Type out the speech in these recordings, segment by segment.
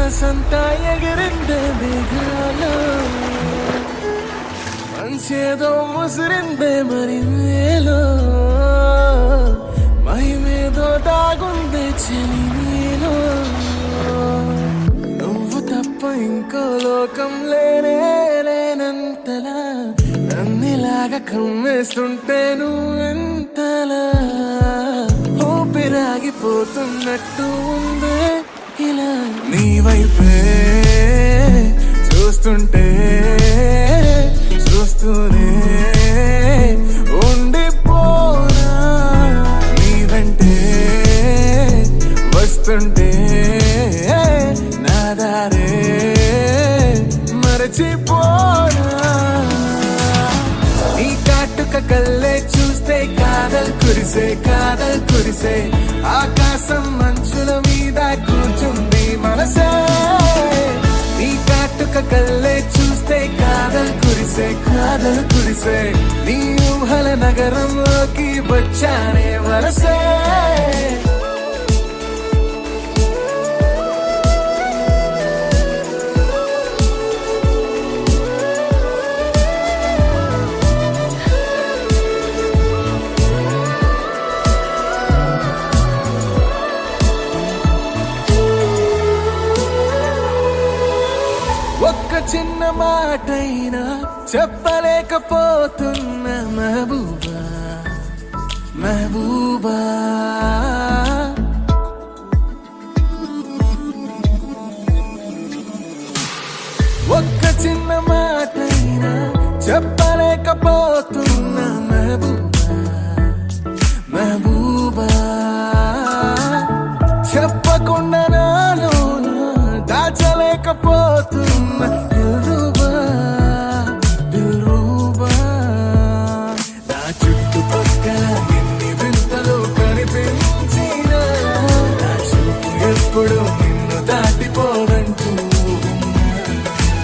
మనసంతా ఎగిరిందే దిగాలో మంచేదో ముసిరిందే మరి మేలో మహిమేదో దాగుందే చెలి నీలో నువ్వు తప్ప ఇంకో లోకం లేనంతలా నన్నిలాగా కమ్మేస్తుంటే నువ్వెంతలా ఊపిరాగిపోతున్నట్టు ఉందే ఇలా నీ వైపే చూస్తుంటే చూస్తూనే ఉండిపోనా నీ వెంటే వస్తుంటే నా దారే మరచిపోనా నీ కాటుక కళ్ళే చూస్తే కాదల్ కురిసే ఆకాశం మంచుల మీద కూర్చుంది మనసే నీ కాటుక కళ్ళే చూస్తే కాదల్ కురిసే నీ ఊహల నగరంలోకి వచ్చానే వలసే ఒక్క చిన్న మాటైనా చెప్పలేకపోతున్న మెహబూబా ఒక్క చిన్న మాటైనా చెప్పలేకపోతున్న మెహబూబా చెప్పకుండా నాలో దాచలేకపోతున్న దిల్రూబా నా చుట్టుపక్కల ఎన్ని వింతలు కనిపించినా నా చూపు ఎప్పుడు నిన్ను దాటిపోదంటూ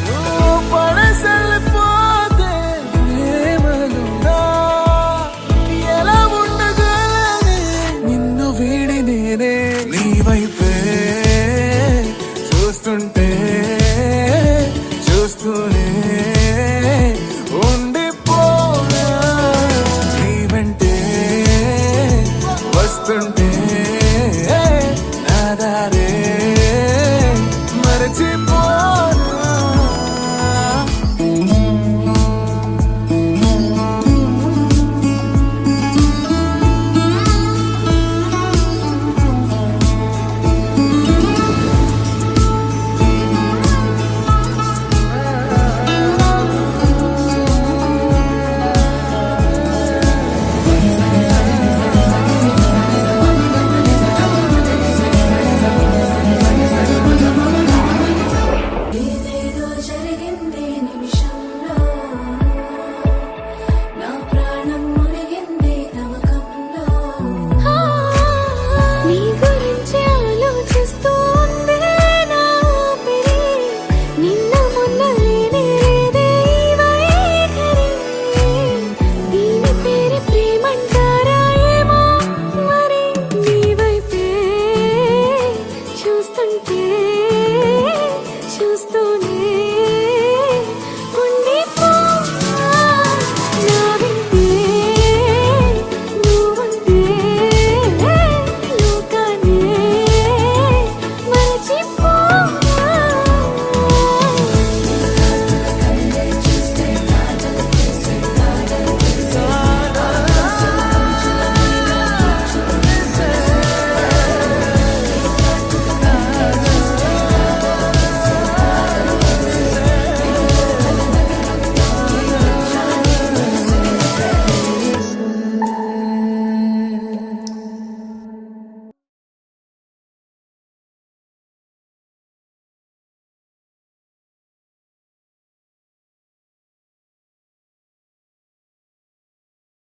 నువ్వు పడసలిపోతే ప్రేమలున్నా ఎలా ఉండగలనే నిన్ను వీడి నేనే నీ వైపే చూస్తూనే